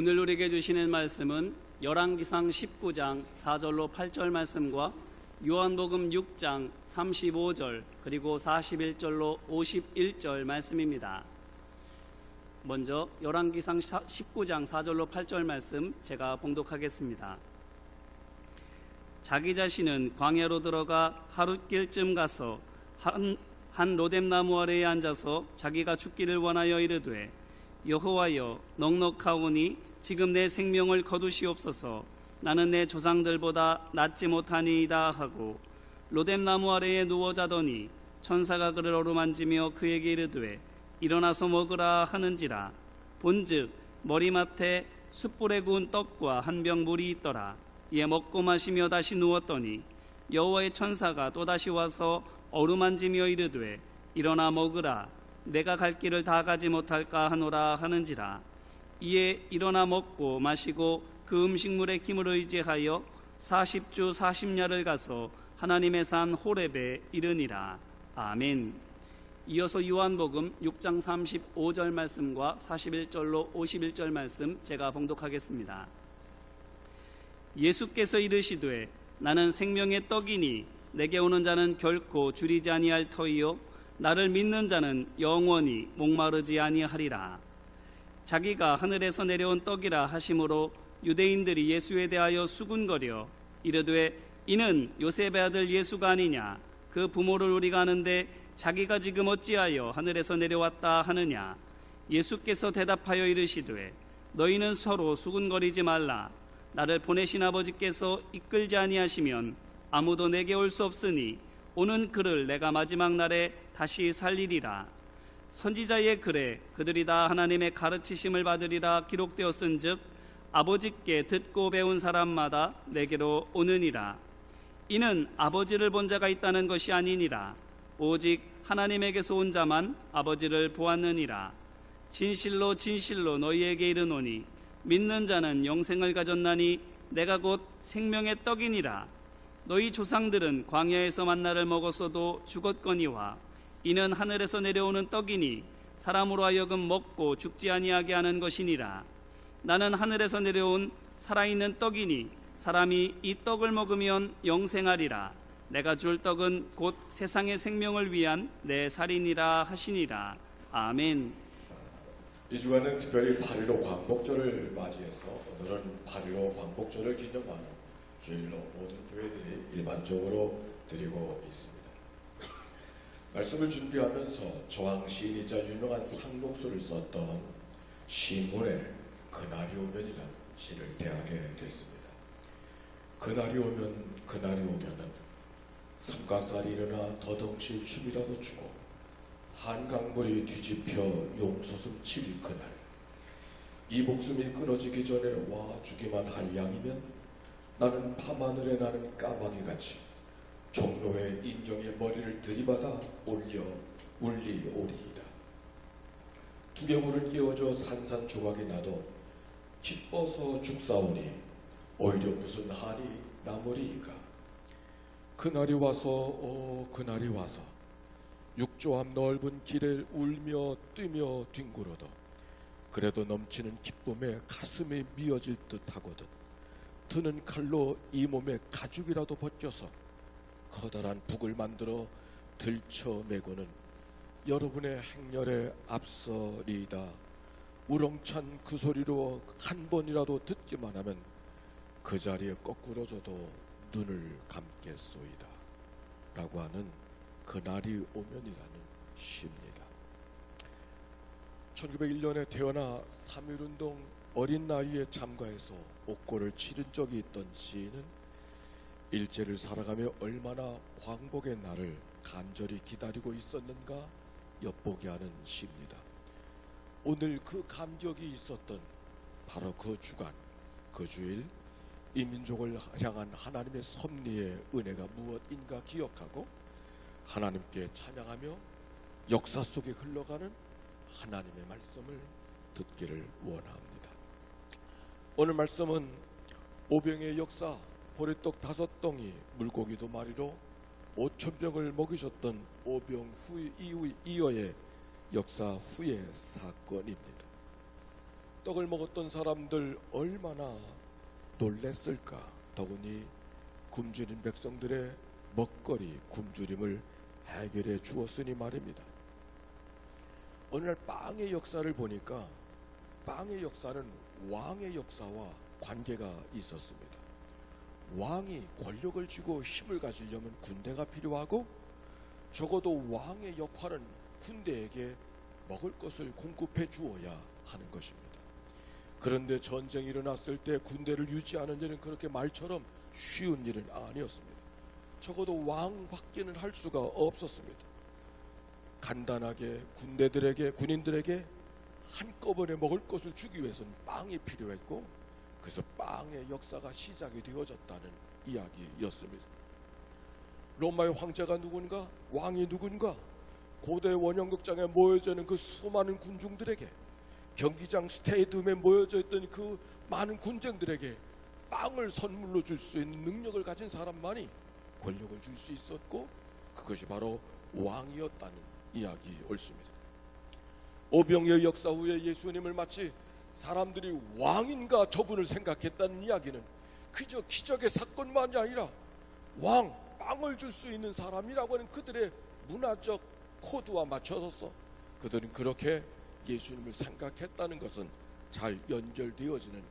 오늘 우리에게 주시는 말씀은 열왕기상 19장 4절로 8절 말씀과 요한복음 6장 35절 그리고 41절로 51절 말씀입니다. 먼저 열왕기상 19장 4절로 8절 말씀 제가 봉독하겠습니다. 자기 자신은 광야로 들어가 하룻길쯤 가서 한 로뎀나무 아래에 앉아서 자기가 죽기를 원하여 이르되 여호와여 넉넉하오니 지금 내 생명을 거두시옵소서. 나는 내 조상들보다 낫지 못하니이다 하고 로뎀나무 아래에 누워 자더니 천사가 그를 어루만지며 그에게 이르되 일어나서 먹으라 하는지라. 본즉 머리맡에 숯불에 구운 떡과 한 병 물이 있더라. 이에 먹고 마시며 다시 누웠더니 여호와의 천사가 또다시 와서 어루만지며 이르되 일어나 먹으라. 내가 갈 길을 다 가지 못할까 하노라 하는지라. 이에 일어나 먹고 마시고 그 음식물의 힘을 의지하여 40주 40야를 가서 하나님의 산 호렙에 이르니라. 아멘. 이어서 요한복음 6장 35절 말씀과 41절로 51절 말씀 제가 봉독하겠습니다. 예수께서 이르시되 나는 생명의 떡이니 내게 오는 자는 결코 줄이지 아니할 터이요 나를 믿는 자는 영원히 목마르지 아니하리라. 자기가 하늘에서 내려온 떡이라 하심으로 유대인들이 예수에 대하여 수군거려 이르되 이는 요셉의 아들 예수가 아니냐. 그 부모를 우리가 아는데 자기가 지금 어찌하여 하늘에서 내려왔다 하느냐. 예수께서 대답하여 이르시되 너희는 서로 수군거리지 말라. 나를 보내신 아버지께서 이끌지 아니하시면 아무도 내게 올 수 없으니 오는 그를 내가 마지막 날에 다시 살리리라. 선지자의 글에 그들이 다 하나님의 가르치심을 받으리라 기록되었은즉 아버지께 듣고 배운 사람마다 내게로 오느니라. 이는 아버지를 본 자가 있다는 것이 아니니라. 오직 하나님에게서 온 자만 아버지를 보았느니라. 진실로 진실로 너희에게 이르노니 믿는 자는 영생을 가졌나니 내가 곧 생명의 떡이니라. 너희 조상들은 광야에서 만나를 먹었어도 죽었거니와 이는 하늘에서 내려오는 떡이니 사람으로 하여금 먹고 죽지 아니하게 하는 것이니라. 나는 하늘에서 내려온 살아있는 떡이니 사람이 이 떡을 먹으면 영생하리라. 내가 줄 떡은 곧 세상의 생명을 위한 내 살이니라 하시니라. 아멘. 이 주간은 특별히 8.15 광복절을 맞이해서 오늘은 8.15 광복절을 기념하는 주일로 모든 교회들이 일반적으로 드리고 있습니다. 말씀을 준비하면서 저항 시인이자 유명한 상록수를 썼던 시문의 그날이 오면이라는 시를 대하게 됐습니다. 그날이 오면은 삼각살이 일어나 더덩실 춤이라도 추고 한강물이 뒤집혀 용솟음 칠 그날, 이 목숨이 끊어지기 전에 와 주기만 할 양이면 나는 밤하늘에 나는 까마귀같이 종로의 인경의 머리를 들이받아 울리오리이다. 두개골을 끼워줘 산산조각이 나도 기뻐서 죽사오니 오히려 무슨 한이 남으리이까. 그날이 와서 그날이 와서 육조 앞 넓은 길을 울며 뛰며 뒹굴어도 그래도 넘치는 기쁨에 가슴이 미어질 듯하거든. 드는 칼로 이 몸에 가죽이라도 벗겨서 커다란 북을 만들어 들쳐매고는 여러분의 행렬에 앞서리이다. 우렁찬 그 소리로 한 번이라도 듣기만 하면 그 자리에 거꾸로져도 눈을 감겠소이다. 라고 하는 그날이 오면이라는 시입니다. 1901년에 태어나 3.1운동 어린 나이에 참가해서 옥고를 치른 적이 있던 시인은 일제를 살아가며 얼마나 광복의 날을 간절히 기다리고 있었는가 엿보게 하는 시입니다. 오늘 그 감격이 있었던 바로 그 주간, 그 주일, 이 민족을 향한 하나님의 섭리의 은혜가 무엇인가 기억하고 하나님께 찬양하며 역사 속에 흘러가는 하나님의 말씀을 듣기를 원합니다. 오늘 말씀은 오병의 역사, 보리떡 5덩이, 물고기 2마리로 5,000병을 먹이셨던 오병 이어의 역사 후의 사건입니다. 떡을 먹었던 사람들 얼마나 놀랬을까. 더구니 굶주린 백성들의 먹거리, 굶주림을 해결해 주었으니 말입니다. 어느 날 빵의 역사를 보니까 빵의 역사는 왕의 역사와 관계가 있었습니다. 왕이 권력을 쥐고 힘을 가지려면 군대가 필요하고, 적어도 왕의 역할은 군대에게 먹을 것을 공급해 주어야 하는 것입니다. 그런데 전쟁이 일어났을 때 군대를 유지하는 일은 그렇게 말처럼 쉬운 일은 아니었습니다. 적어도 왕밖에는 할 수가 없었습니다. 간단하게 군인들에게 한꺼번에 먹을 것을 주기 위해서는 빵이 필요했고, 그래서 빵의 역사가 시작이 되어졌다는 이야기였습니다. 로마의 황제가 누군가, 왕이 누군가, 고대 원형극장에 모여져 있는 그 수많은 군중들에게, 경기장 스테디움에 모여져 있던 그 많은 군쟁들에게 빵을 선물로 줄 수 있는 능력을 가진 사람만이 권력을 줄 수 있었고, 그것이 바로 왕이었다는 이야기 옳습니다. 오병이의 역사 후에 예수님을 마치 사람들이 왕인가 저분을 생각했다는 이야기는 그저 기적의 사건만이 아니라 왕, 빵을 줄 수 있는 사람이라고 하는 그들의 문화적 코드와 맞춰서 그들은 그렇게 예수님을 생각했다는 것은 잘 연결되어지는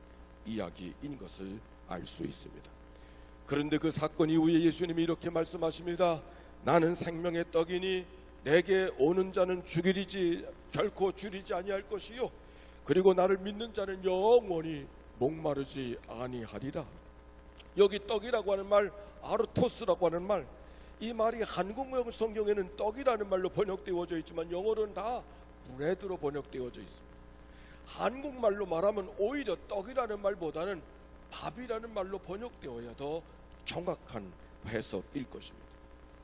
이야기인 것을 알 수 있습니다. 그런데 그 사건 이후에 예수님이 이렇게 말씀하십니다. 나는 생명의 떡이니 내게 오는 자는 결코 줄이지 아니할 것이요, 그리고 나를 믿는 자는 영원히 목마르지 아니하리라. 여기 떡이라고 하는 말, 아르토스라고 하는 말, 이 말이 한국 성경에는 떡이라는 말로 번역되어져 있지만 영어로는 다 브레드로 번역되어져 있습니다. 한국말로 말하면 오히려 떡이라는 말보다는 밥이라는 말로 번역되어야 더 정확한 해석일 것입니다.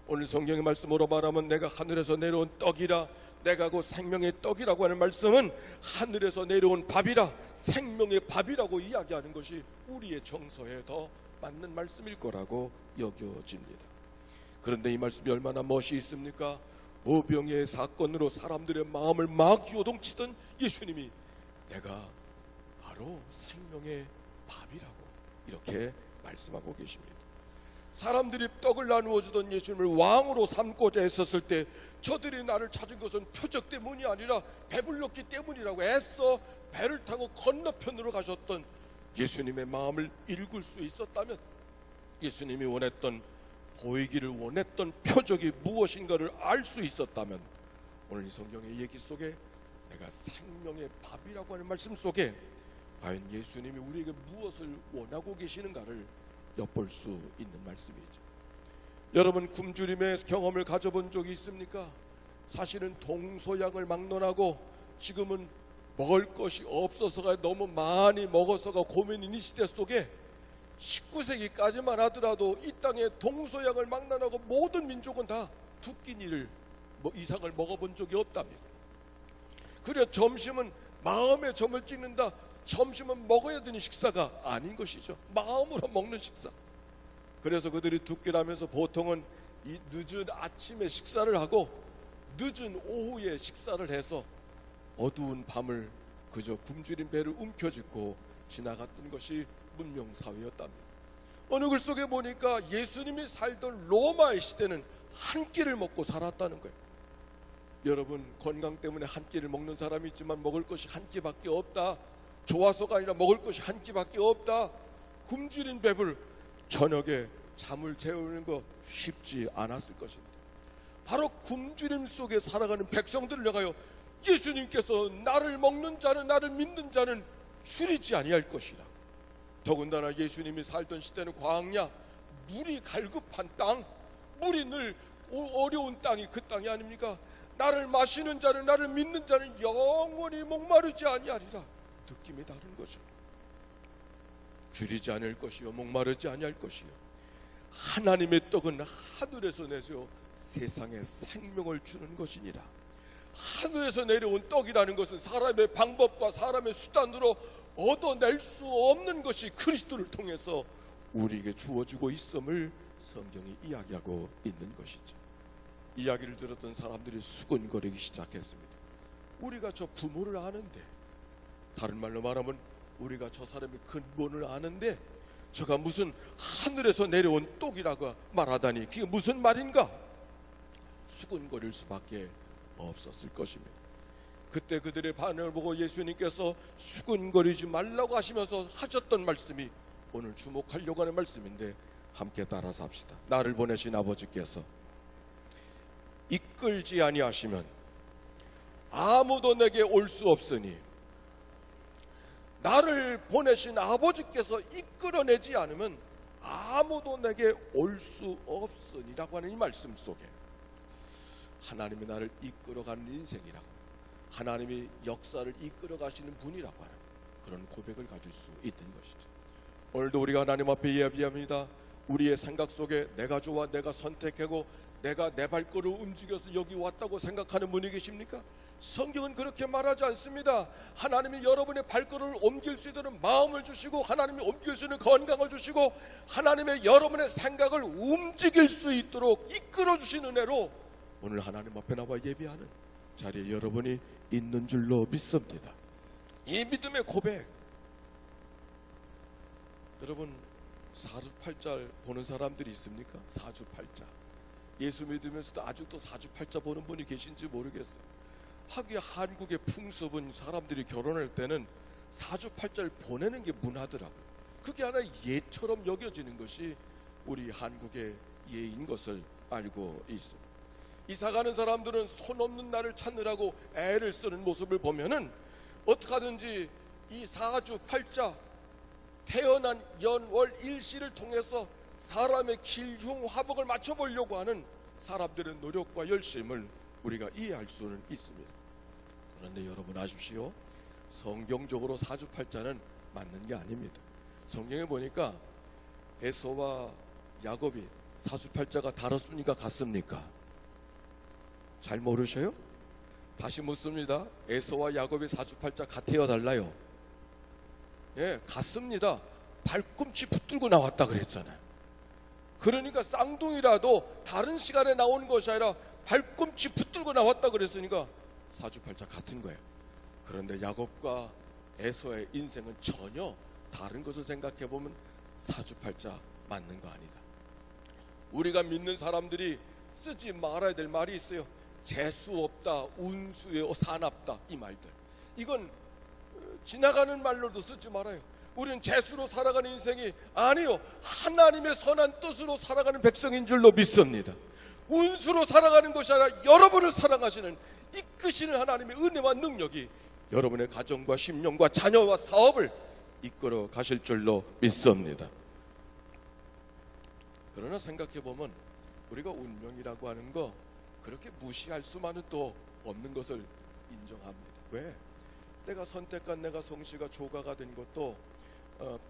오늘 성경의 말씀으로 말하면 내가 하늘에서 내려온 떡이라, 내가 곧 생명의 떡이라고 하는 말씀은 하늘에서 내려온 밥이라, 생명의 밥이라고 이야기하는 것이 우리의 정서에 더 맞는 말씀일 거라고 여겨집니다. 그런데 이 말씀이 얼마나 멋이 있습니까? 오병이의 사건으로 사람들의 마음을 막 요동치던 예수님이 내가 바로 생명의 밥이라고 이렇게 말씀하고 계십니다. 사람들이 떡을 나누어 주던 예수님을 왕으로 삼고자 했었을 때 저들이 나를 찾은 것은 표적 때문이 아니라 배불렀기 때문이라고 애써 배를 타고 건너편으로 가셨던 예수님의 마음을 읽을 수 있었다면, 예수님이 보이기를 원했던 표적이 무엇인가를 알 수 있었다면, 오늘 이 성경의 얘기 속에 내가 생명의 밥이라고 하는 말씀 속에 과연 예수님이 우리에게 무엇을 원하고 계시는가를 엿볼 수 있는 말씀이죠. 여러분, 굶주림의 경험을 가져본 적이 있습니까? 사실은 동서양을 막론하고 지금은 먹을 것이 없어서가 너무 많이 먹어서가 고민인 이 시대 속에 19세기까지만 하더라도 이 땅에 동서양을 막론하고 모든 민족은 다 두 끼니를 이상을 먹어본 적이 없답니다. 그래 점심은 마음의 점을 찍는다. 점심은 먹어야 되는 식사가 아닌 것이죠. 마음으로 먹는 식사. 그래서 그들이 두 끼라면서 보통은 이 늦은 아침에 식사를 하고 늦은 오후에 식사를 해서 어두운 밤을 그저 굶주린 배를 움켜쥐고 지나갔던 것이 문명사회였답니다. 어느 글 속에 보니까 예수님이 살던 로마의 시대는 한 끼를 먹고 살았다는 거예요. 여러분, 건강 때문에 한 끼를 먹는 사람이 있지만 먹을 것이 한 끼밖에 없다. 좋아서가 아니라 먹을 것이 한 끼밖에 없다. 굶주린 배불 저녁에 잠을 재우는 거 쉽지 않았을 것입니다. 바로 굶주림 속에 살아가는 백성들을 향하여 예수님께서 나를 먹는 자는, 나를 믿는 자는 줄이지 아니할 것이라. 더군다나 예수님이 살던 시대는 광야, 물이 갈급한 땅, 물이 늘 어려운 땅이 그 땅이 아닙니까? 나를 마시는 자는, 나를 믿는 자는 영원히 목마르지 아니하리라. 느낌이 다른 거죠. 줄이지 않을 것이요, 목마르지 아니할 것이요, 하나님의 떡은 하늘에서 내서 세상에 생명을 주는 것이니라. 하늘에서 내려온 떡이라는 것은 사람의 방법과 사람의 수단으로 얻어낼 수 없는 것이 그리스도를 통해서 우리에게 주어지고 있음을 성경이 이야기하고 있는 것이죠. 이야기를 들었던 사람들이 수군거리기 시작했습니다. 우리가 저 부모를 아는데 다른 말로 말하면 우리가 저 사람의 근본을 아는데 저가 무슨 하늘에서 내려온 똑이라고 말하다니 그게 무슨 말인가? 수군거릴 수밖에 없었을 것입니다. 그때 그들의 반응을 보고 예수님께서 수군거리지 말라고 하시면서 하셨던 말씀이 오늘 주목하려고 하는 말씀인데 함께 따라서 합시다. 나를 보내신 아버지께서 이끌지 아니하시면 아무도 내게 올 수 없으니 나를 보내신 아버지께서 이끌어내지 않으면 아무도 내게 올 수 없으니라고 하는 이 말씀 속에 하나님이 나를 이끌어가는 인생이라고, 하나님이 역사를 이끌어가시는 분이라고 하는 그런 고백을 가질 수 있는 것이죠. 오늘도 우리가 하나님 앞에 예비합니다. 우리의 생각 속에 내가 좋아, 내가 선택하고 내가 내 발걸음을 움직여서 여기 왔다고 생각하는 분이 계십니까? 성경은 그렇게 말하지 않습니다. 하나님이 여러분의 발걸음을 옮길 수 있도록 마음을 주시고, 하나님이 옮길 수 있는 건강을 주시고, 하나님의 여러분의 생각을 움직일 수 있도록 이끌어 주신 은혜로 오늘 하나님 앞에 나와 예배하는 자리에 여러분이 있는 줄로 믿습니다. 이 믿음의 고백, 여러분 사주팔자 보는 사람들이 있습니까? 사주팔자. 예수 믿으면서도 아직도 사주팔자 보는 분이 계신지 모르겠어요. 하기야 한국의 풍습은 사람들이 결혼할 때는 사주팔자를 보내는 게 문화더라고요. 그게 하나의 예처럼 여겨지는 것이 우리 한국의 예인 것을 알고 있습니다. 이사가는 사람들은 손 없는 날을 찾느라고 애를 쓰는 모습을 보면은 어떻게 하든지 이 사주팔자, 태어난 연월 일시를 통해서 사람의 길흉화복을 맞춰보려고 하는 사람들의 노력과 열심을 우리가 이해할 수는 있습니다. 그런데 여러분 아십시오, 성경적으로 사주팔자는 맞는 게 아닙니다. 성경에 보니까 에서와 야곱이 사주팔자가 다릅니까 같습니까? 잘 모르셔요? 다시 묻습니다. 에서와 야곱의 사주팔자 같아요, 달라요? 예, 같습니다. 발꿈치 붙들고 나왔다 그랬잖아요. 그러니까 쌍둥이라도 다른 시간에 나오는 것이 아니라 발꿈치 붙들고 나왔다 그랬으니까 사주팔자 같은 거예요. 그런데 야곱과 에서의 인생은 전혀 다른 것을 생각해 보면 사주팔자 맞는 거 아니다. 우리가 믿는 사람들이 쓰지 말아야 될 말이 있어요. 재수 없다, 운수에 사납다, 이 말들. 이건 지나가는 말로도 쓰지 말아요. 우리는 재수로 살아가는 인생이 아니요, 하나님의 선한 뜻으로 살아가는 백성인 줄로 믿습니다. 운수로 살아가는 것이 아니라 여러분을 사랑하시는, 이끄시는 하나님의 은혜와 능력이 여러분의 가정과 심령과 자녀와 사업을 이끌어 가실 줄로 믿습니다. 그러나 생각해보면 우리가 운명이라고 하는 거 그렇게 무시할 수만은 또 없는 것을 인정합니다. 왜? 내가 선택한 내가 성씨가 조가가 된 것도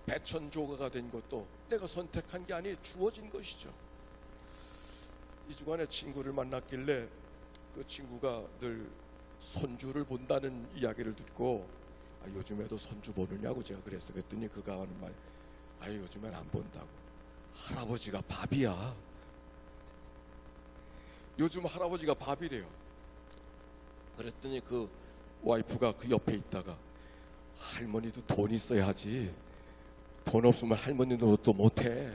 배천조가가 된 것도 내가 선택한 게 아니 주어진 것이죠. 이 주간에 친구를 만났길래 그 친구가 늘 손주를 본다는 이야기를 듣고 요즘에도 손주 보느냐고 제가 그랬더니 그가 하는 말이 요즘엔 안 본다고. 할아버지가 밥이야. 요즘 할아버지가 밥이래요. 그랬더니 그 와이프가 그 옆에 있다가 할머니도 돈 있어야지. 돈 없으면 할머니도 또 못해.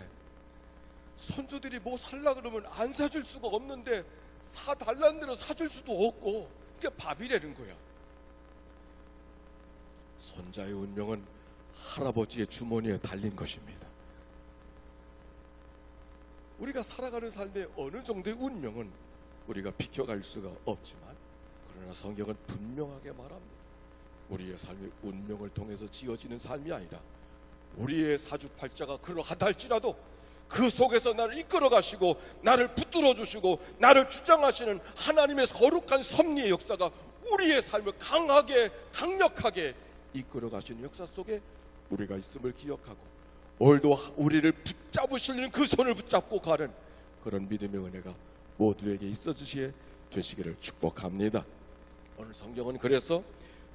손주들이 뭐 살라 그러면 안 사줄 수가 없는데 사달라는 대로 사줄 수도 없고 그게 밥이라는 거야. 손자의 운명은 할아버지의 주머니에 달린 것입니다. 우리가 살아가는 삶의 어느 정도의 운명은 우리가 비켜갈 수가 없지만, 그러나 성경은 분명하게 말합니다. 우리의 삶의 운명을 통해서 지어지는 삶이 아니라 우리의 사주팔자가 그러하다 할지라도 그 속에서 나를 이끌어 가시고 나를 붙들어 주시고 나를 주장하시는 하나님의 거룩한 섭리의 역사가 우리의 삶을 강하게 강력하게 이끌어 가시는 역사 속에 우리가 있음을 기억하고 오늘도 우리를 붙잡으시는 그 손을 붙잡고 가는 그런 믿음의 은혜가 모두에게 있어지시게 되시기를 축복합니다. 오늘 성경은 그래서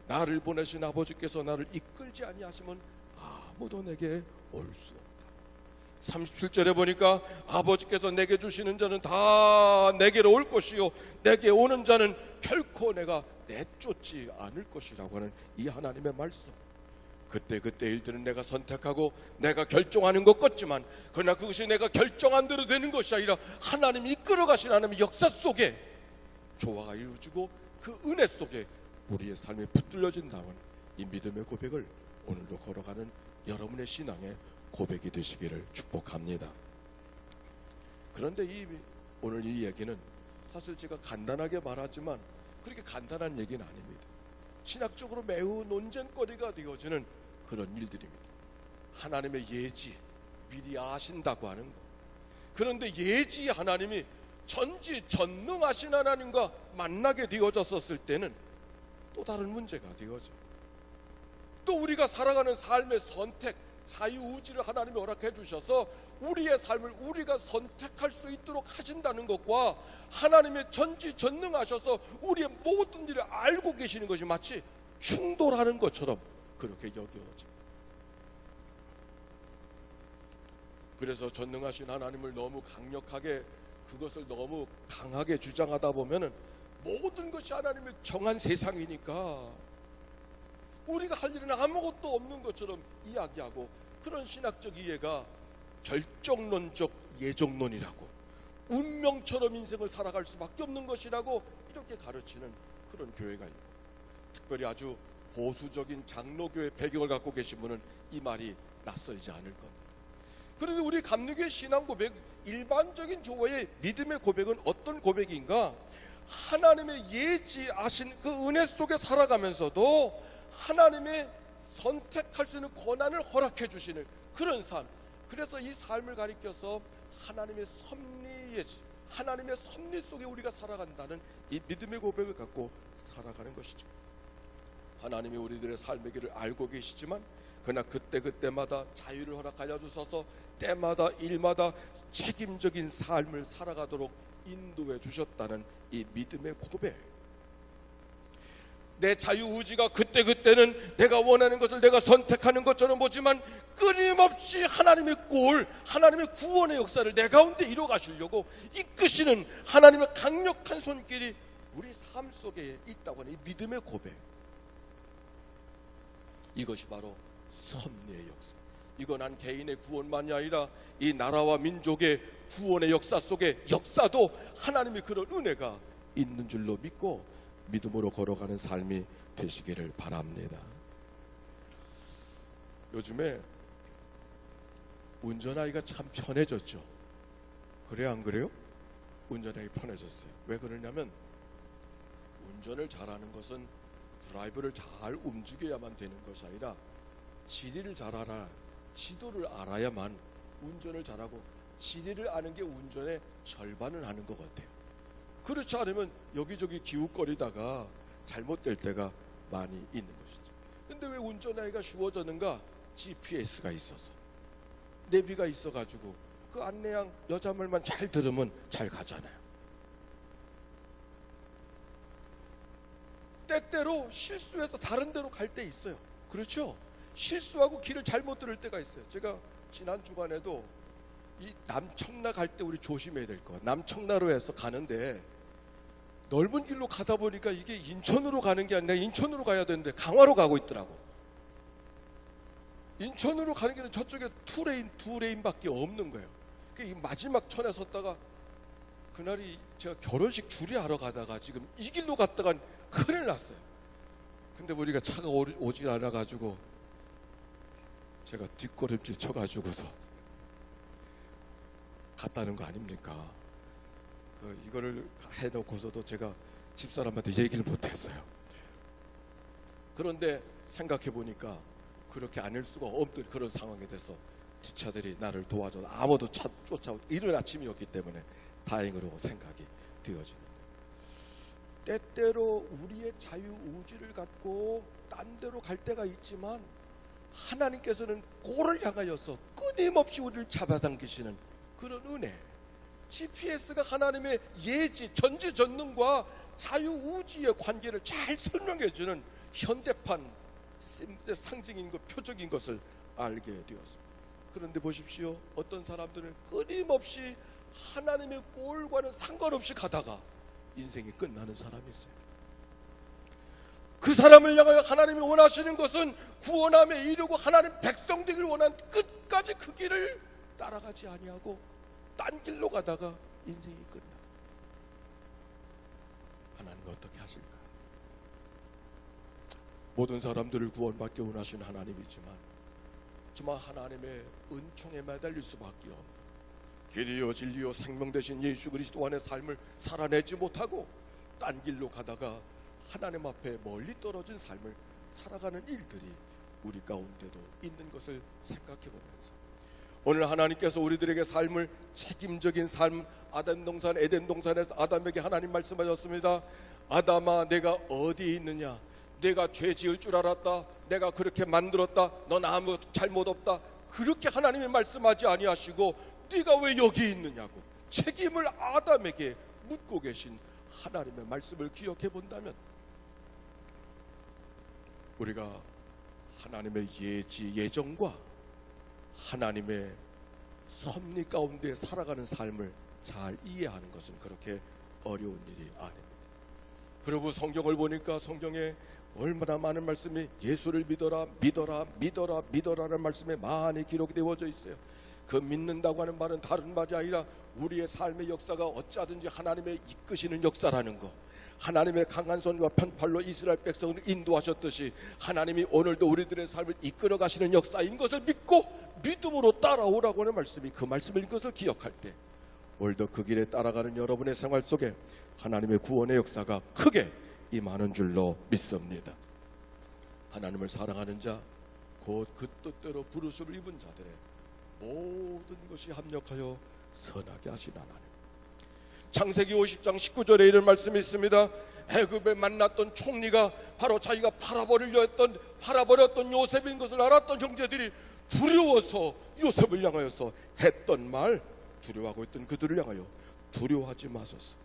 나를 보내신 아버지께서 나를 이끌지 아니하시면 아무도 내게 올 수 없다. 37절에 보니까 아버지께서 내게 주시는 자는 다 내게로 올 것이요 내게 오는 자는 결코 내가 내쫓지 않을 것이라고 하는 이 하나님의 말씀. 그때 일들은 내가 선택하고 내가 결정하는 것 같지만, 그러나 그것이 내가 결정한 대로 되는 것이 아니라 하나님이 이끌어 가신 하나님의 역사 속에 조화가 이루어지고 그 은혜 속에 우리의 삶이 붙들려진다면, 이 믿음의 고백을 오늘도 걸어가는 여러분의 신앙의 고백이 되시기를 축복합니다. 그런데 오늘 이 얘기는 사실 제가 간단하게 말하지만 그렇게 간단한 얘기는 아닙니다. 신학적으로 매우 논쟁거리가 되어지는 그런 일들입니다. 하나님의 예지, 미리 아신다고 하는 것. 그런데 예지 하나님이 전지전능하신 하나님과 만나게 되어졌었을 때는 또 다른 문제가 되어져. 또 우리가 살아가는 삶의 선택, 자유의지를 하나님이 허락해 주셔서 우리의 삶을 우리가 선택할 수 있도록 하신다는 것과, 하나님의 전지전능하셔서 우리의 모든 일을 알고 계시는 것이 마치 충돌하는 것처럼 그렇게 여겨져. 그래서 전능하신 하나님을 너무 강력하게, 그것을 너무 강하게 주장하다 보면은 모든 것이 하나님의 정한 세상이니까 우리가 할 일은 아무것도 없는 것처럼 이야기하고, 그런 신학적 이해가 결정론적 예정론이라고, 운명처럼 인생을 살아갈 수밖에 없는 것이라고 이렇게 가르치는 그런 교회가 있고, 특별히 아주 보수적인 장로교회 배경을 갖고 계신 분은 이 말이 낯설지 않을 겁니다. 그런데 우리 감리교회 신앙 고백, 일반적인 교회의 믿음의 고백은 어떤 고백인가? 하나님의 예지하신 그 은혜 속에 살아가면서도 하나님의 선택할 수 있는 권한을 허락해 주시는 그런 삶. 그래서 이 삶을 가리켜서 하나님의 섭리 예지, 하나님의 섭리 속에 우리가 살아간다는 이 믿음의 고백을 갖고 살아가는 것이죠. 하나님이 우리들의 삶의 길을 알고 계시지만, 그러나 그때마다 자유를 허락하여 주셔서 때마다 일마다 책임적인 삶을 살아가도록 인도해 주셨다는 이 믿음의 고백. 내 자유의지가 그때는 내가 원하는 것을 내가 선택하는 것처럼 보지만, 끊임없이 하나님의 꼴, 하나님의 구원의 역사를 내 가운데 이뤄 가시려고 이끄시는 하나님의 강력한 손길이 우리 삶 속에 있다고 하는 이 믿음의 고백. 이것이 바로 섭리의 역사. 이건 한 개인의 구원만이 아니라 이 나라와 민족의 구원의 역사 속에, 역사도 하나님의 그런 은혜가 있는 줄로 믿고 믿음으로 걸어가는 삶이 되시기를 바랍니다. 요즘에 운전하기가 참 편해졌죠. 그래요, 안 그래요? 운전하기 편해졌어요. 왜 그러냐면, 운전을 잘하는 것은 드라이브를 잘 움직여야만 되는 것이 아니라 지리를 잘 알아, 지도를 알아야만 운전을 잘하고, 지리를 아는 게 운전의 절반을 하는 것 같아요. 그렇지 않으면 여기저기 기웃거리다가 잘못될 때가 많이 있는 것이죠. 근데 왜 운전하기가 쉬워졌는가? GPS가 있어서, 내비가 있어가지고 그 안내양 여자 말만 잘 들으면 잘 가잖아요. 때때로 실수해서 다른 데로 갈 때 있어요. 그렇죠? 실수하고 길을 잘못 들을 때가 있어요. 제가 지난 주간에도 이 남청라 갈 때 우리 조심해야 될 것. 남청라로 해서 가는데 넓은 길로 가다 보니까 이게 인천으로 가는 게 아니라 인천으로 가야 되는데 강화로 가고 있더라고. 인천으로 가는 길은 저쪽에 두 레인밖에 없는 거예요. 이 마지막 천에 섰다가, 그날이 제가 결혼식 주례하러 가다가 지금 이 길로 갔다가 큰일 났어요. 근데 우리가 차가 오질 않아가지고 제가 뒷걸음질 쳐가지고서 갔다는 거 아닙니까? 이거를 해놓고서도 제가 집사람한테 얘기를 못했어요. 그런데 생각해보니까 그렇게 아닐 수가 없던 그런 상황이 돼서 뒷차들이 나를 도와줘, 아무도 차 쫓아오고, 이른 아침이었기 때문에 다행으로 생각이 되어지는데, 때때로 우리의 자유의지를 갖고 딴 데로 갈 때가 있지만, 하나님께서는 그를 향하여서 끊임없이 우리를 잡아당기시는 그런 은혜, GPS가 하나님의 예지, 전지전능과 자유의지의 관계를 잘 설명해주는 현대판 상징인 것, 표적인 것을 알게 되었습니다. 그런데 보십시오, 어떤 사람들은 끊임없이 하나님의 꼴과는 상관없이 가다가 인생이 끝나는 사람이 있어요. 그 사람을 향하여 하나님이 원하시는 것은 구원함에 이르고 하나님 백성 되기를 원한 끝까지 그 길을 따라가지 아니하고 딴 길로 가다가 인생이 끝나. 하나님은 어떻게 하실까? 모든 사람들을 구원받게 원하시는 하나님이지만 정말 하나님의 은총에 매달릴 수밖에 없는, 길이요 진리요 생명 되신 예수 그리스도 안의 삶을 살아내지 못하고 딴 길로 가다가 하나님 앞에 멀리 떨어진 삶을 살아가는 일들이 우리 가운데도 있는 것을 생각해 보면서, 오늘 하나님께서 우리들에게 삶을 책임적인 삶, 아담 동산 에덴 동산에서 아담에게 하나님 말씀하셨습니다. 아담아, 내가 어디에 있느냐? 내가 죄 지을 줄 알았다. 내가 그렇게 만들었다. 넌 아무 잘못 없다. 그렇게 하나님이 말씀하지 아니하시고 네가 왜 여기 있느냐고 책임을 아담에게 묻고 계신 하나님의 말씀을 기억해 본다면, 우리가 하나님의 예정과 하나님의 섭리 가운데 살아가는 삶을 잘 이해하는 것은 그렇게 어려운 일이 아닙니다. 그리고 성경을 보니까 성경에 얼마나 많은 말씀이 예수를 믿어라 믿어라 믿어라 믿어라는 말씀에 많이 기록되어져 있어요. 그 믿는다고 하는 말은 다른 말이 아니라 우리의 삶의 역사가 어찌하든지 하나님의 이끄시는 역사라는 거, 하나님의 강한 손과 편팔로 이스라엘 백성을 인도하셨듯이 하나님이 오늘도 우리들의 삶을 이끌어 가시는 역사인 것을 믿고 믿음으로 따라오라고 하는 말씀이 그 말씀인 것을 기억할 때, 오늘도 그 길에 따라가는 여러분의 생활 속에 하나님의 구원의 역사가 크게 임하는 줄로 믿습니다. 하나님을 사랑하는 자, 곧 그 뜻대로 부르심을 입은 자들의 모든 것이 합력하여 선하게 하신 하나님. 창세기 50장 19절에 이런 말씀이 있습니다. 애굽에 만났던 총리가 바로 자기가 팔아버렸던 요셉인 것을 알았던 형제들이 두려워서 요셉을 향하여서 했던 말, 두려워하고 있던 그들을 향하여 두려워하지 마소서.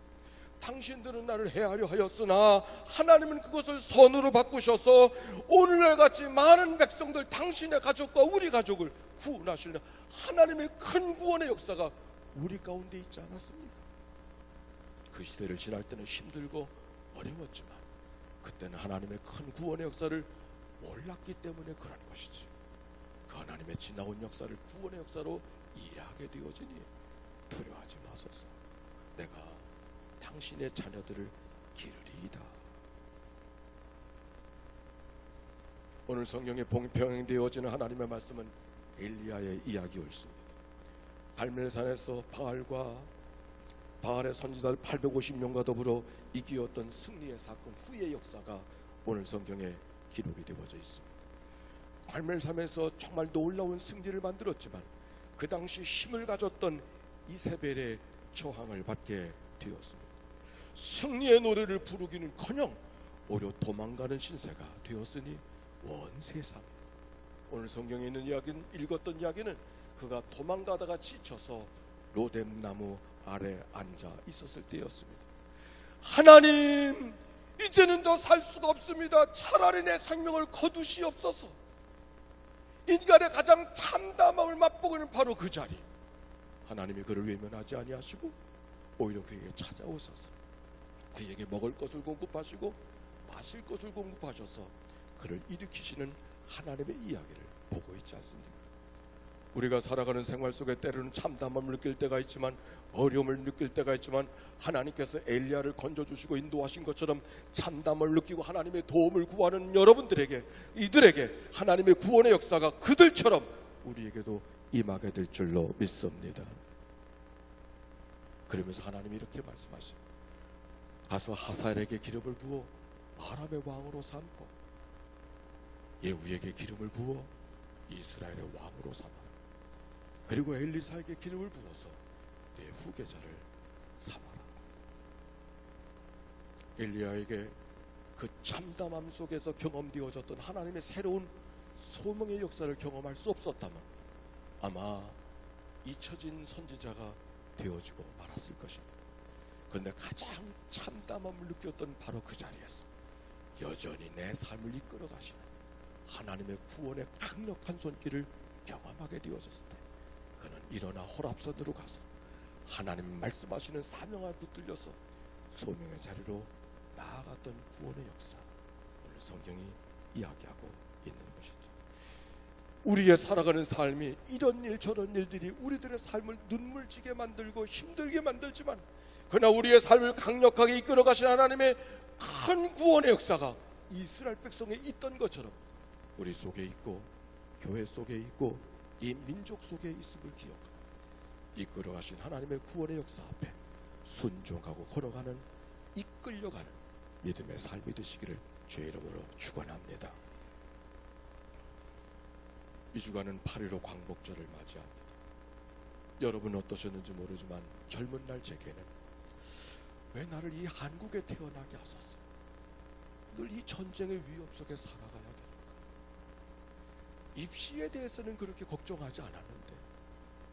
당신들은 나를 해하려 하였으나 하나님은 그것을 선으로 바꾸셔서 오늘날 같이 많은 백성들, 당신의 가족과 우리 가족을 구원하시는 하나님의 큰 구원의 역사가 우리 가운데 있지 않았습니까? 그 시대를 지날 때는 힘들고 어려웠지만 그때는 하나님의 큰 구원의 역사를 몰랐기 때문에 그런 것이지, 그 하나님의 지나온 역사를 구원의 역사로 이해하게 되어지니 두려워하지 마소서. 내가 당신의 자녀들을 기르리이다. 오늘 성경에 병행되어지는 하나님의 말씀은 엘리야의 이야기였습니다. 갈멜산에서 바알의 선지자들 850명과 더불어 이기었던 승리의 사건 후의 역사가 오늘 성경에 기록이 되어져 있습니다. 갈멜산에서 정말 놀라운 승리를 만들었지만 그 당시 힘을 가졌던 이세벨의 저항을 받게 되었습니다. 승리의 노래를 부르기는커녕 오히려 도망가는 신세가 되었으니 온 세상에, 오늘 성경에 있는 이야기는, 읽었던 이야기는 그가 도망가다가 지쳐서 로뎀나무 아래 앉아 있었을 때였습니다. 하나님, 이제는 더 살 수가 없습니다. 차라리 내 생명을 거두시옵소서. 인간의 가장 참담함을 맛보고는 바로 그 자리, 하나님이 그를 외면하지 아니하시고 오히려 그에게 찾아오셔서 그에게 먹을 것을 공급하시고 마실 것을 공급하셔서 그를 일으키시는 하나님의 이야기를 보고 있지 않습니까? 우리가 살아가는 생활 속에 때로는 참담함을 느낄 때가 있지만, 어려움을 느낄 때가 있지만, 하나님께서 엘리야를 건져주시고 인도하신 것처럼 참담을 느끼고 하나님의 도움을 구하는 여러분들에게, 이들에게 하나님의 구원의 역사가 그들처럼 우리에게도 임하게 될 줄로 믿습니다. 그러면서 하나님이 이렇게 말씀하십니다. 가서 하사엘에게 기름을 부어 아람의 왕으로 삼고 예후에게 기름을 부어 이스라엘의 왕으로 삼아라. 그리고 엘리사에게 기름을 부어서 내 후계자를 삼아라. 엘리야에게 그 참담함 속에서 경험되어졌던 하나님의 새로운 소명의 역사를 경험할 수 없었다면 아마 잊혀진 선지자가 되어지고 말았을 것입니다. 그런데 가장 참담함을 느꼈던 바로 그 자리에서 여전히 내 삶을 이끌어 가시는 하나님의 구원의 강력한 손길을 경험하게 되어졌을 때 그는 일어나 호랍산으로 가서 하나님 말씀하시는 사명을 붙들려서 소명의 자리로 나아갔던 구원의 역사, 오늘 성경이 이야기하고 있는 것이죠. 우리의 살아가는 삶이 이런 일 저런 일들이 우리들의 삶을 눈물지게 만들고 힘들게 만들지만, 그러나 우리의 삶을 강력하게 이끌어 가신 하나님의 큰 구원의 역사가 이스라엘 백성에 있던 것처럼 우리 속에 있고 교회 속에 있고 이 민족 속에 있음을 기억하고 이끌어 가신 하나님의 구원의 역사 앞에 순종하고 걸어가는, 이끌려가는 믿음의 삶이 되시기를 주의 이름으로 축원합니다. 이 주간은 8.15 광복절을 맞이합니다. 여러분 어떠셨는지 모르지만 젊은 날 제게는 왜 나를 이 한국에 태어나게 하소서, 늘 이 전쟁의 위협 속에 살아가야 되는가. 입시에 대해서는 그렇게 걱정하지 않았는데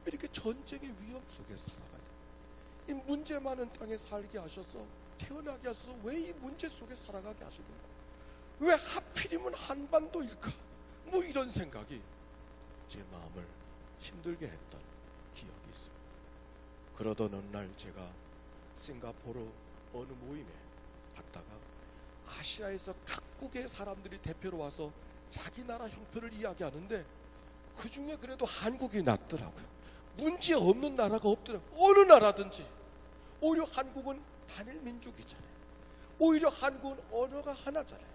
왜 이렇게 전쟁의 위협 속에 살아가야 돼. 이 문제 많은 땅에 살게 하셔서, 태어나게 하셔서 왜 이 문제 속에 살아가게 하시는가. 왜 하필이면 한반도일까. 뭐 이런 생각이 제 마음을 힘들게 했던 기억이 있습니다. 그러던 어느 날 제가 싱가포르 어느 모임에 갔다가 아시아에서 각국의 사람들이 대표로 와서 자기 나라 형편을 이야기하는데 그 중에 그래도 한국이 낫더라고요. 문제 없는 나라가 없더라고요. 어느 나라든지. 오히려 한국은 단일 민족이잖아요. 오히려 한국은 언어가 하나잖아요.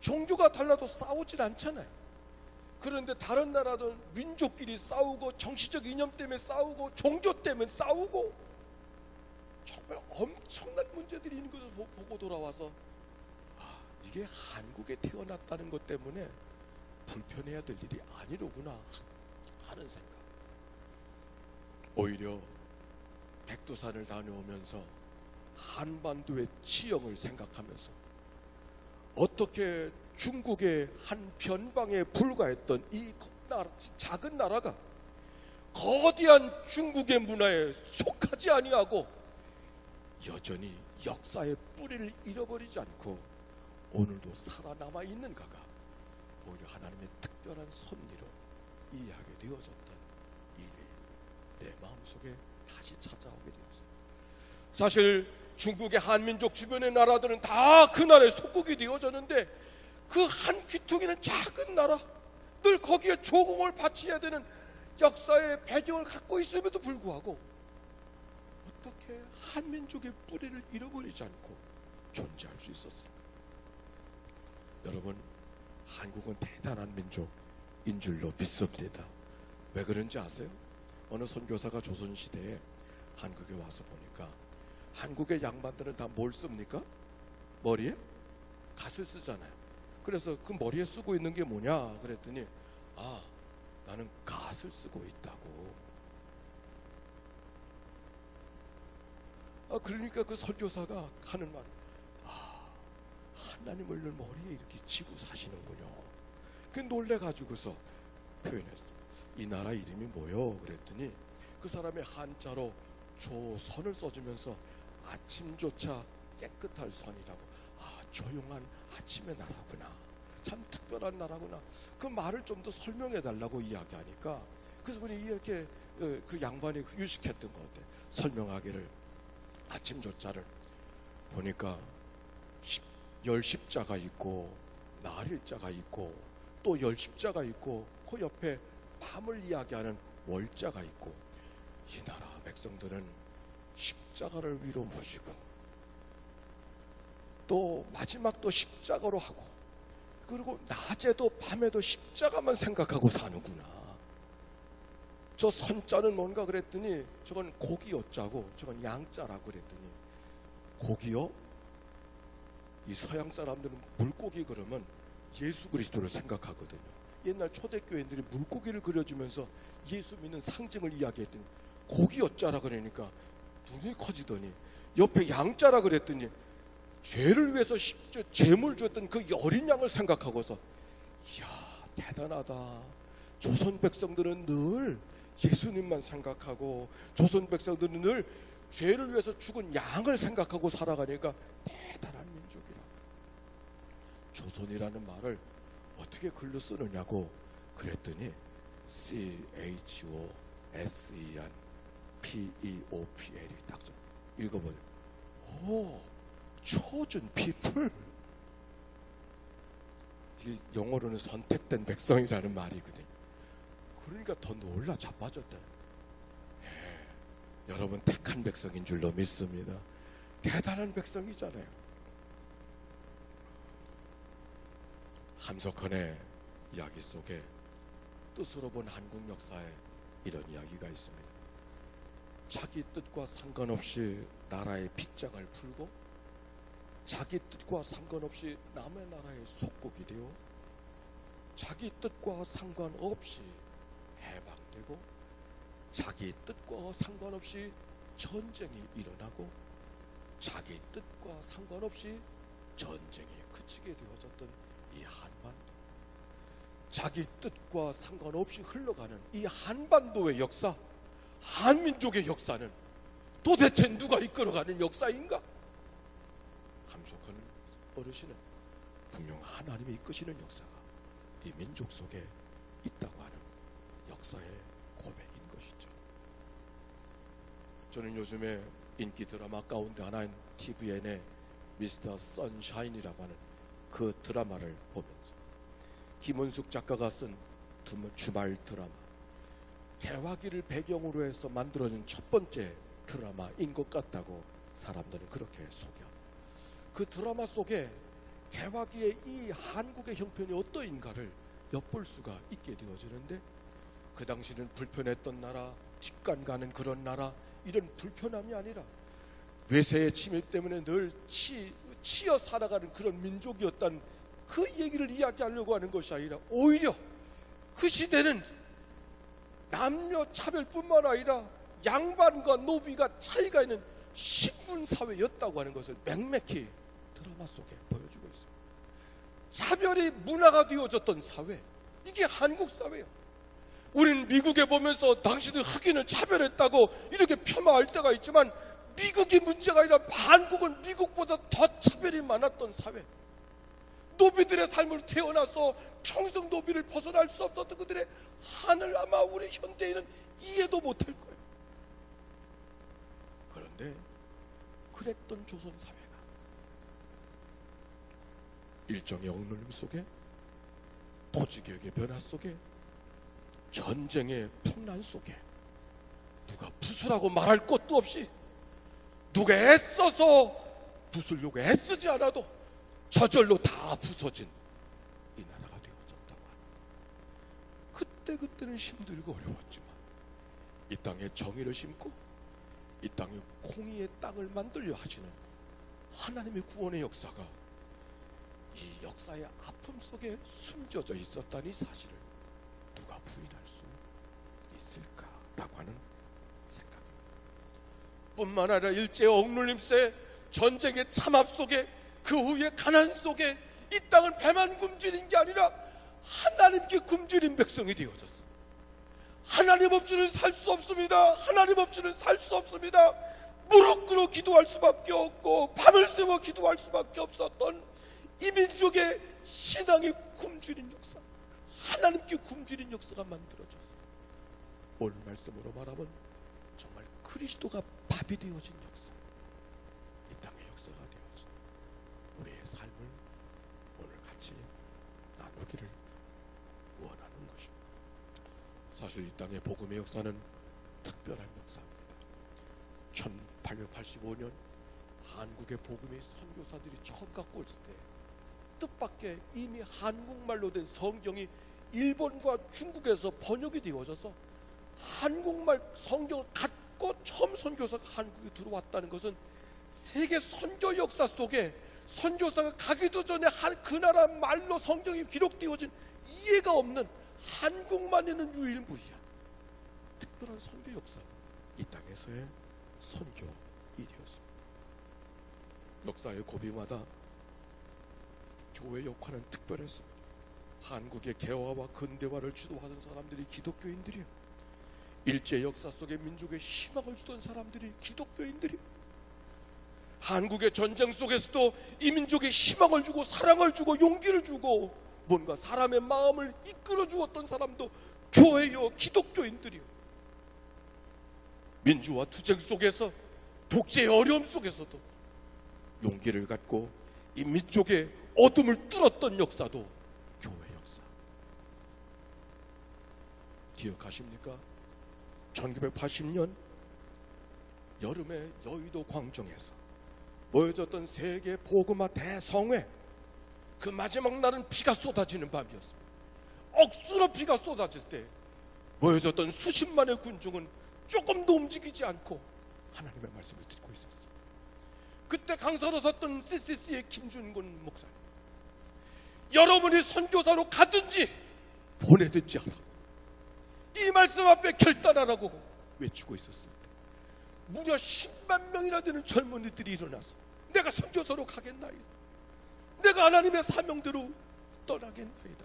종교가 달라도 싸우질 않잖아요. 그런데 다른 나라는 민족끼리 싸우고 정치적 이념 때문에 싸우고 종교 때문에 싸우고 정말 엄청난 문제들이 있는 것을 보고 돌아와서 이게 한국에 태어났다는 것 때문에 불편해야 될 일이 아니로구나 하는 생각. 오히려 백두산을 다녀오면서 한반도의 지형을 생각하면서 어떻게 중국의 한 변방에 불과했던 이 작은 나라가 거대한 중국의 문화에 속하지 아니하고 여전히 역사의 뿌리를 잃어버리지 않고 오늘도 살아남아 있는가가 오히려 하나님의 특별한 섭리로 이해하게 되어졌던 일이 내 마음속에 다시 찾아오게 되었습니다. 사실 중국의 한민족 주변의 나라들은 다 그 나라의 속국이 되어졌는데 그 한 귀퉁이는 작은 나라, 늘 거기에 조공을 바쳐야 되는 역사의 배경을 갖고 있음에도 불구하고 어떻게 한민족의 뿌리를 잃어버리지 않고 존재할 수 있었을까? 여러분, 한국은 대단한 민족인 줄로 믿습니다. 왜 그런지 아세요? 어느 선교사가 조선시대에 한국에 와서 보니까 한국의 양반들은 다 뭘 씁니까? 머리에? 갓을 쓰잖아요. 그래서 그 머리에 쓰고 있는 게 뭐냐 그랬더니 나는 갓을 쓰고 있다고. 그러니까 그 선교사가 하는 말, 하나님을 늘 머리에 이렇게 지고 사시는군요. 그 놀래가지고서 표현했어. 이 나라 이름이 뭐요? 그랬더니 그 사람의 한자로 조선을 써주면서 아침조차 깨끗할 선이라고. 조용한 아침의 나라구나. 참 특별한 나라구나. 그 말을 좀 더 설명해 달라고 이야기하니까 그래서 우리 이렇게 그 양반이 유식했던 것 같아. 설명하기를 아침조자를 보니까 열십자가 있고 날일자가 있고 또 열십자가 있고 그 옆에 밤을 이야기하는 월자가 있고 이 나라 백성들은 십자가를 위로 모시고 또 마지막도 십자가로 하고 그리고 낮에도 밤에도 십자가만 생각하고 사는구나. 저 선자는 뭔가 그랬더니 저건 고기여자고 저건 양자라고 그랬더니 고기요? 이 서양 사람들은 물고기 그러면 예수 그리스도를 생각하거든요. 옛날 초대교인들이 물고기를 그려주면서 예수 믿는 상징을 이야기했더니 고기여자라 그러니까 눈이 커지더니 옆에 양자라 그랬더니 죄를 위해서 제물 줬던 그 어린 양을 생각하고서 이야 대단하다. 조선 백성들은 늘 예수님만 생각하고 조선 백성들은 늘 죄를 위해서 죽은 양을 생각하고 살아가니까 대단한 민족이라고. 조선이라는 말을 어떻게 글로 쓰느냐고 그랬더니 CHOSEN PEOPL이 딱 읽어보죠. chosen people. 영어로는 선택된 백성이라는 말이거든요. 그러니까 더 놀라 자빠졌다는. 여러분 택한 백성인 줄로 믿습니다. 대단한 백성이잖아요. 함석헌의 이야기 속에 뜻으로 본 한국 역사에 이런 이야기가 있습니다. 자기 뜻과 상관없이 나라의 빗장을 풀고 자기 뜻과 상관없이 남의 나라의 속국이 되어 자기 뜻과 상관없이 해방되고 자기 뜻과 상관없이 전쟁이 일어나고 자기 뜻과 상관없이 전쟁이 그치게 되어졌던 이 한반도, 자기 뜻과 상관없이 흘러가는 이 한반도의 역사, 한민족의 역사는 도대체 누가 이끌어가는 역사인가? 함석헌 어르신은 분명 하나님이 이끄시는 역사가 이 민족 속에 있다고 하는 역사의 고백인 것이죠. 저는 요즘에 인기 드라마 가운데 하나인 TVN의 미스터 선샤인이라고 하는 그 드라마를 보면서 김은숙 작가가 쓴 주말 드라마 개화기를 배경으로 해서 만들어진 첫 번째 드라마인 것 같다고 사람들은 그렇게 소개합니다. 그 드라마 속에 개화기의 이 한국의 형편이 어떠인가를 엿볼 수가 있게 되어지는데, 그 당시는 불편했던 나라, 뒷간 가는 그런 나라, 이런 불편함이 아니라 외세의 침입 때문에 늘 치여 살아가는 그런 민족이었다는 그 얘기를 이야기하려고 하는 것이 아니라, 오히려 그 시대는 남녀 차별뿐만 아니라 양반과 노비가 차이가 있는 신분 사회였다고 하는 것을 맥맥히 드라마 속에 보여주고 있습니다. 차별이 문화가 되어졌던 사회, 이게 한국 사회예요. 우리는 미국에 보면서 당신은 흑인을 차별했다고 이렇게 폄하할 때가 있지만, 미국이 문제가 아니라 한국은 미국보다 더 차별이 많았던 사회. 노비들의 삶을 태어나서 평생 노비를 벗어날 수 없었던 그들의 한을 아마 우리 현대인은 이해도 못할 거예요. 그런데 그랬던 조선 사회가 일정의 억눌림 속에, 토지개혁의 변화 속에, 전쟁의 풍란 속에 누가 부수라고 말할 것도 없이, 누가 애써서 부수려고 애쓰지 않아도 저절로 다 부서진 이 나라가 되어졌다고 합니다. 그때는 힘들고 어려웠지만 이 땅에 정의를 심고 이 땅에 공의의 땅을 만들려 하시는 하나님의 구원의 역사가 이 역사의 아픔 속에 숨겨져 있었다는 이 사실을 누가 부인할 수 있을까라고 하는 생각입니다. 뿐만 아니라 일제의 억눌림 세, 전쟁의 참압 속에, 그 후에 가난 속에 이 땅은 배만 굶주린 게 아니라 하나님께 굶주린 백성이 되어졌습니다. 하나님 없이는 살 수 없습니다. 하나님 없이는 살 수 없습니다. 무릎 꿇어 기도할 수밖에 없고 밤을 새워 기도할 수밖에 없었던 이 민족의 신앙의 굶주린 역사, 하나님께 굶주린 역사가 만들어졌어요. 오늘 말씀으로 말하면 정말 그리스도가 밥이 되어진 역사, 이 땅의 역사가 되어진 우리의 삶을 오늘 같이 나누기를 원하는 것입니다. 사실 이 땅의 복음의 역사는 특별한 역사입니다. 1885년 한국의 복음의 선교사들이 처음 갖고 왔을 때 뜻밖의 이미 한국말로 된 성경이 일본과 중국에서 번역이 되어져서 한국말 성경을 갖고 처음 선교사가 한국에 들어왔다는 것은 세계 선교 역사 속에 선교사가 가기도 전에 그 나라 말로 성경이 기록되어진 이해가 없는 한국만 있는 유일무이한 특별한 선교 역사, 이 땅에서의 선교 일이었습니다. 역사의 고비마다 교회 역할은 특별했습니다. 한국의 개화와 근대화를 주도하던 사람들이 기독교인들이요, 일제 역사 속에 민족의 희망을 주던 사람들이 기독교인들이요, 한국의 전쟁 속에서도 이 민족의 희망을 주고 사랑을 주고 용기를 주고 뭔가 사람의 마음을 이끌어 주었던 사람도 교회요, 기독교인들이요, 민주화 투쟁 속에서 독재의 어려움 속에서도 용기를 갖고 이 민족의 어둠을 뚫었던 역사도 기억하십니까? 1980년 여름에 여의도 광장에서 모여졌던 세계 복음화 대성회, 그 마지막 날은 비가 쏟아지는 밤이었습니다. 억수로 비가 쏟아질 때 모여졌던 수십만의 군중은 조금도 움직이지 않고 하나님의 말씀을 듣고 있었어요. 그때 강사로 섰던 CCC의 김준곤 목사님, 여러분이 선교사로 가든지 보내든지 하라고, 이 말씀 앞에 결단하라고 외치고 있었을 때 무려 10만 명이나 되는 젊은이들이 일어나서 내가 선교사로 가겠나이다, 내가 하나님의 사명대로 떠나겠나이다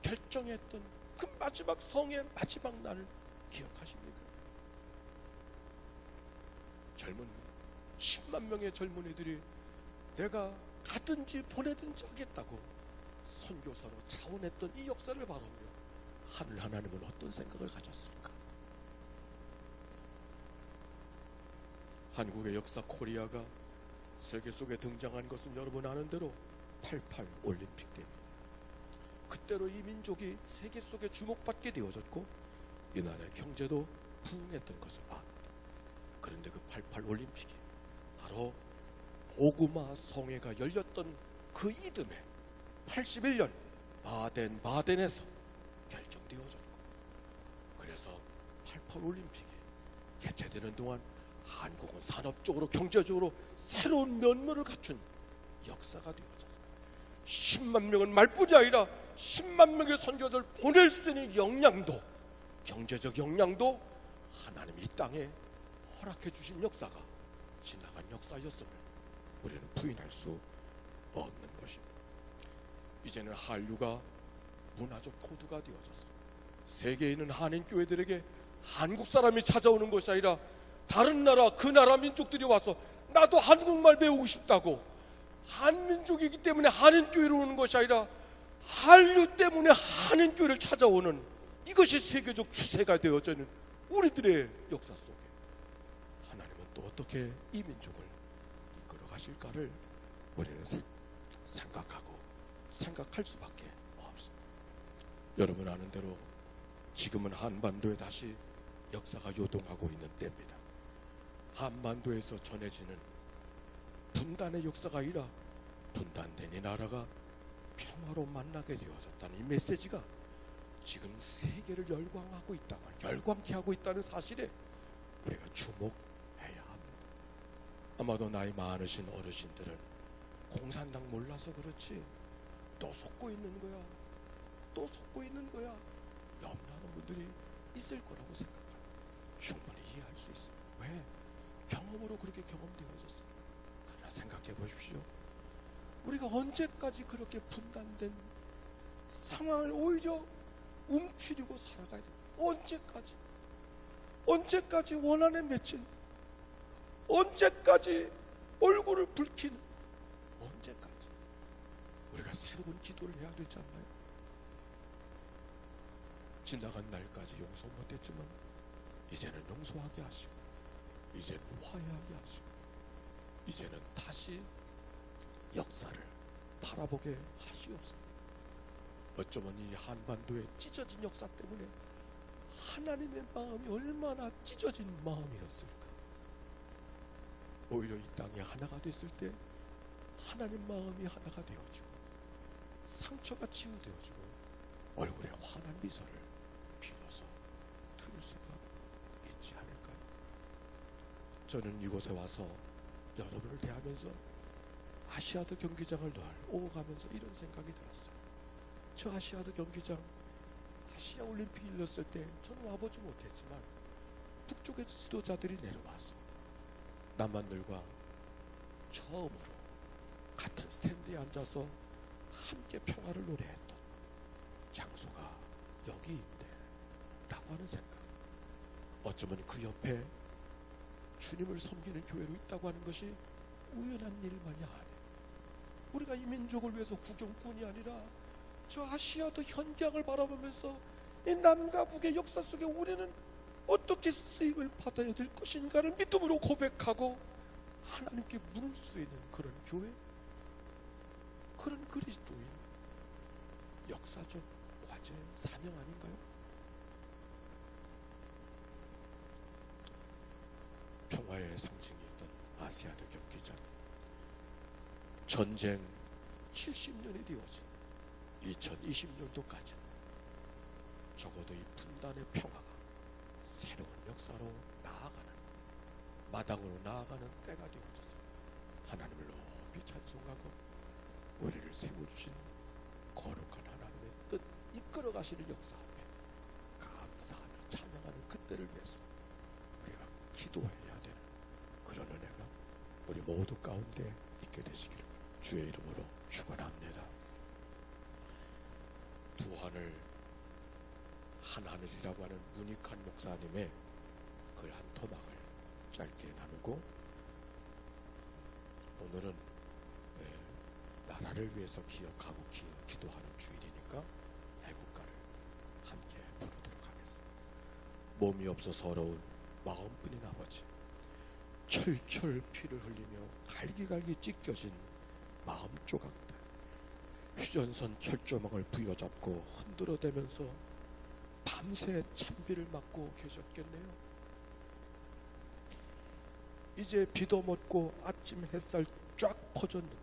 결정했던 그 마지막 성의 마지막 날을 기억하십니까? 젊은 10만 명의 젊은이들이 내가 가든지 보내든지 하겠다고 선교사로 자원했던 이 역사를 바라보며 하늘 하나님은 어떤 생각을 가졌을까? 한국의 역사 코리아가 세계 속에 등장한 것은 여러분 아는 대로 88 올림픽 때입니다. 그때로 이 민족이 세계 속에 주목받게 되어졌고 이 나라의 경제도 부흥했던 것을 압니다. 그런데 그 88 올림픽이 바로 복음화 성회가 열렸던 그 이듬해 81년 바덴에서 결정되어졌고, 그래서 88 올림픽이 개최되는 동안 한국은 산업적으로 경제적으로 새로운 면모를 갖춘 역사가 되어졌어요. 10만 명은 말뿐이 아니라 10만 명의 선교사를 보낼 수 있는 역량도, 경제적 역량도 하나님이 이 땅에 허락해 주신 역사가 지나간 역사였음을 우리는 부인할 수 없는 것입니다. 이제는 한류가 문화적 코드가 되어져서 세계에 있는 한인교회들에게 한국 사람이 찾아오는 것이 아니라 다른 나라, 그 나라 민족들이 와서 나도 한국말 배우고 싶다고, 한민족이기 때문에 한인교회로 오는 것이 아니라 한류 때문에 한인교회를 찾아오는, 이것이 세계적 추세가 되어지는 우리들의 역사 속에 하나님은 또 어떻게 이 민족을 이끌어 가실까를 우리는 생각하고 생각할 수밖에 없습니다. 여러분 아는 대로 지금은 한반도에 다시 역사가 요동하고 있는 때입니다. 한반도에서 전해지는 분단의 역사가 아니라 분단된 이 나라가 평화로 만나게 되어졌다는 이 메시지가 지금 세계를 열광케 하고 있다는 사실에 우리가 주목해야 합니다. 아마도 나이 많으신 어르신들은 공산당 몰라서 그렇지 또 속고 있는 거야 염려하는 분들이 있을 거라고 생각합니다. 충분히 이해할 수 있습니다. 왜? 경험으로 그렇게 경험되어졌습니다. 그러나 생각해 보십시오. 우리가 언제까지 그렇게 분단된 상황을 오히려 움츠리고 살아가야 돼요? 언제까지 원한에 맺힌, 언제까지 얼굴을 붉히는, 언제까지 우리가 새로운 기도를 해야 되지 않나요? 지나간 날까지 용서 못했지만 이제는 용서하게 하시고, 이제는 화해하게 하시고, 이제는 다시 역사를 바라보게 하시옵소서. 어쩌면 이 한반도의 찢어진 역사 때문에 하나님의 마음이 얼마나 찢어진 마음이었을까. 오히려 이 땅이 하나가 됐을 때 하나님 마음이 하나가 되어지고 상처가 치유되어지고 얼굴에 환한 미소를 비로소 들을 수가 있지 않을까요? 저는 이곳에 와서 여러분을 대하면서 아시아드 경기장을 늘 오고 가면서 이런 생각이 들었어요. 저 아시아드 경기장, 아시아 올림픽이 열렸을 때 저는 와보지 못했지만 북쪽의 지도자들이 내려와서 남한들과 처음으로 같은 스탠드에 앉아서 함께 평화를 노래했던 장소가 여기인데 라고 하는 생각. 어쩌면 그 옆에 주님을 섬기는 교회로 있다고 하는 것이 우연한 일만이 아니에요. 우리가 이 민족을 위해서 구경꾼이 아니라 저 아시아도 현장을 바라보면서 이 남과 북의 역사 속에 우리는 어떻게 쓰임을 받아야 될 것인가를 믿음으로 고백하고 하나님께 물을 수 있는 그런 교회, 그런 그리스도인 역사적 과제, 사명 아닌가요? 평화의 상징이었던 아시아드 경기장, 전쟁 70년이 되어진 2020년도까지 적어도 이 분단의 평화가 새로운 역사로 나아가는, 마당으로 나아가는 때가 되어져서 하나님을 높이 찬송하고 우리를 세워주신 거룩한 하나님의 뜻 이끌어 가시는 역사 앞에 감사하며 찬양하는 그때를 위해서 우리가 기도해야 되는 그런 은혜가 우리 모두 가운데 있게 되시기를 주의 이름으로 축원합니다. 두 하늘 한 하늘이라고 하는 문익한 목사님의 글 한 토막을 짧게 나누고, 오늘은 나라를 위해서 기억하고 기도하는 주일이니까 애국가를 함께 부르도록 하겠습니다. 몸이 없어 서러운 마음뿐인 아버지, 철철 피를 흘리며 갈기갈기 찢겨진 마음 조각들, 휴전선 철조망을 부여잡고 흔들어대면서 밤새 찬비를 맞고 계셨겠네요. 이제 비도 멎고 아침 햇살 쫙 퍼졌는데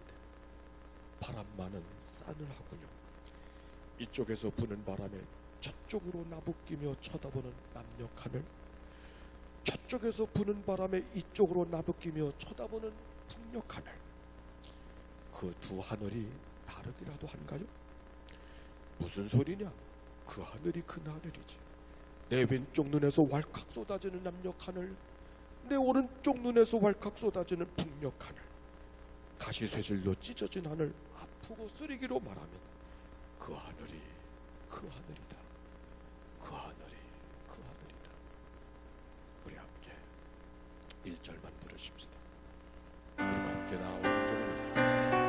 바람만은 싸늘하군요. 이쪽에서 부는 바람에 저쪽으로 나부끼며 쳐다보는 남녘 하늘, 저쪽에서 부는 바람에 이쪽으로 나부끼며 쳐다보는 북녘 하늘, 그 두 하늘이 다르기라도 한가요? 무슨 소리냐? 그 하늘이 그 하늘이지. 내 왼쪽 눈에서 왈칵 쏟아지는 남녘 하늘, 내 오른쪽 눈에서 왈칵 쏟아지는 북녘 하늘, 가시쇠질로 찢어진 하늘, 아프고 쓰리기로 말하면 그 하늘이 그 하늘이다. 그 하늘이 그 하늘이다. 우리 함께 1절만 부르십시다. 그리고 함께 나오는 점을 말씀하십시오.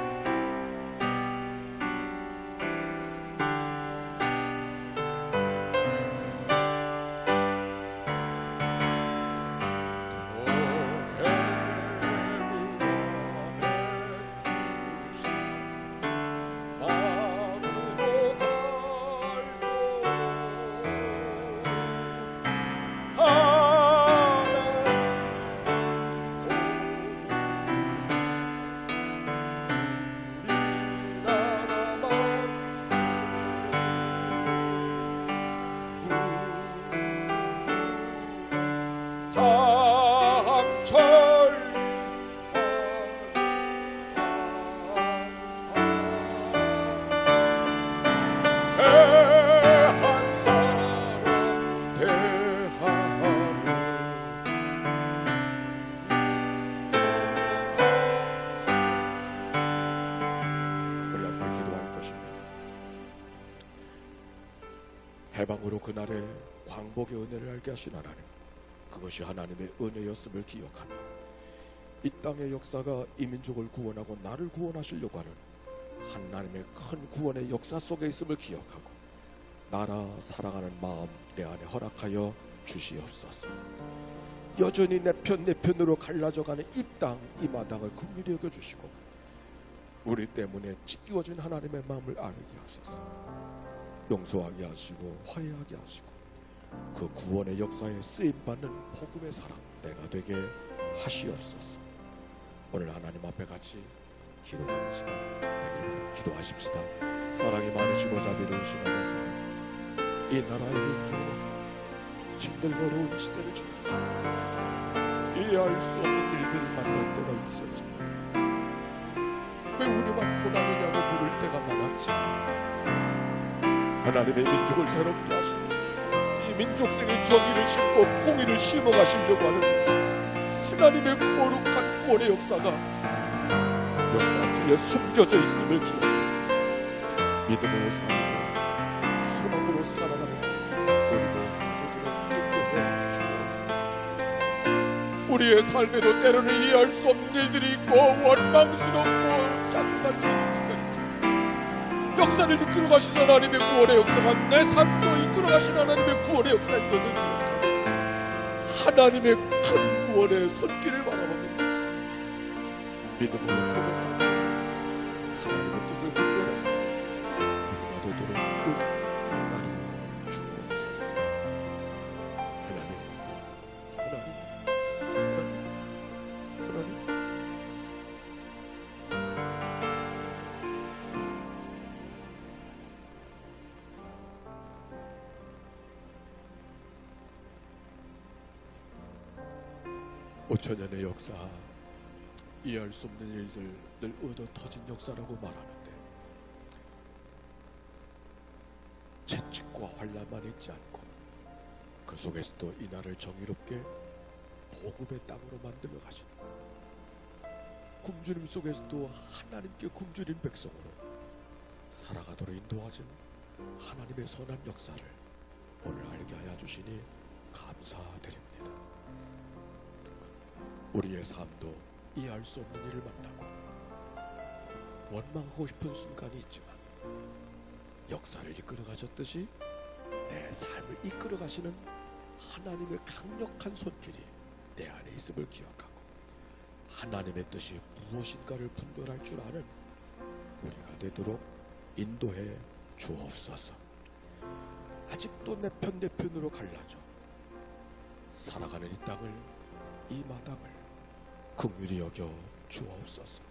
해방으로 그날의 광복의 은혜를 알게 하신 하나님, 그것이 하나님의 은혜였음을 기억하며 이 땅의 역사가 이 민족을 구원하고 나를 구원하시려고 하는 하나님의 큰 구원의 역사 속에 있음을 기억하고 나라 사랑하는 마음 내 안에 허락하여 주시옵소서. 여전히 내 편으로 갈라져가는 이 땅, 이 마당을 긍휼히 여겨주시고 우리 때문에 찢기워진 하나님의 마음을 알게 하소서. 용서하게 하시고 화해하게 하시고 그 구원의 역사에 쓰임받는 복음의 사람 내가 되게 하시옵소서. 오늘 하나님 앞에 같이 기도하는 시간 되기를 기도하십시다. 사랑이 많으시고 자비로우신 아버지, 이 나라의 민족은 힘들고 어려운 시대를 지나죠. 이해할 수 없는 일들을 만날 때가 있었지만 왜 우리만 고난이냐고 물을 때가 많았지만 하나님의 민족을 새롭게 하시고 이 민족성의 정의를 심고 공의를 심어가시려고 하는 하나님의 거룩한 구원의 역사가 역사 뒤에 숨겨져 있음을 기억해 믿음으로 살고 소망으로 살아가는 우리 모두를 인도해 주옵소서. 우리의 삶에도 때로는 이해할 수 없는 일들이 있고 원망스럽고 짜증날 수 있는 역사를 이끌어 가신 하나님의 구원의 역사가 내 삶도 이끌어 가신 하나님의 구원의 역사인 것을 기억하고 하나님의 큰 구원의 손길을 바라보면서 믿음으로 고백하고 하나님의 뜻을 분별하고 우리가 되도록 나를 주옵소서. 하나님 5천년의 역사, 이해할 수 없는 일들, 늘 얻어 터진 역사라고 말하는데 채찍과 환란만 있지 않고 그 속에서도 이 나라를 정의롭게 복음의 땅으로 만들어 가신 굶주림 속에서도 하나님께 굶주린 백성으로 살아가도록 인도하신 하나님의 선한 역사를 오늘 알게 하여 주시니 감사드립니다. 우리의 삶도 이해할 수 없는 일을 만나고 원망하고 싶은 순간이 있지만 역사를 이끌어 가셨듯이 내 삶을 이끌어 가시는 하나님의 강력한 손길이 내 안에 있음을 기억하고 하나님의 뜻이 무엇인가를 분별할 줄 아는 우리가 되도록 인도해 주옵소서. 아직도 내 편 내 편으로 갈라져 살아가는 이 땅을, 이 마당을 긍휼히 여겨 주옵소서.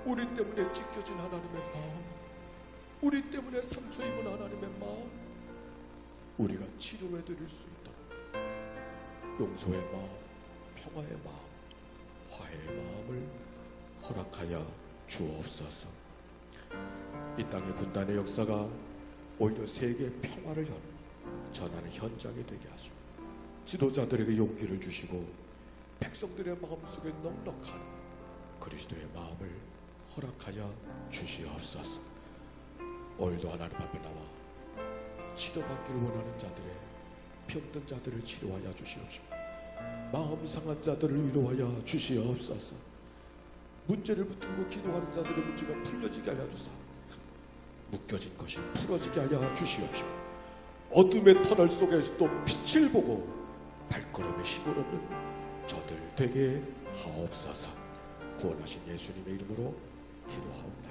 우리 때문에 찢겨진 하나님의 마음, 우리 때문에 상처 입은 하나님의 마음, 우리가 치료해 드릴 수 있도록 용서의 마음, 평화의 마음, 화해의 마음을 허락하여 주옵소서. 이 땅의 분단의 역사가 오히려 세계의 평화를 전하는 현장이 되게 하시고 지도자들에게 용기를 주시고 백성들의 마음속에 넉넉한 그리스도의 마음을 허락하여 주시옵소서. 오늘도 하나님 앞에 나와 치료받기를 원하는 자들의 병든 자들을 치료하여 주시옵시고 마음 상한 자들을 위로하여 주시옵소서. 문제를 붙들고 기도하는 자들의 문제가 풀려지게 하여 주사 묶여진 것이 풀어지게 하여 주시옵시고 어둠의 터널 속에서도 빛을 보고 발걸음에 힘을 얻는 저들 되게 하옵소서. 구원하신 예수님의 이름으로 기도하옵나이다.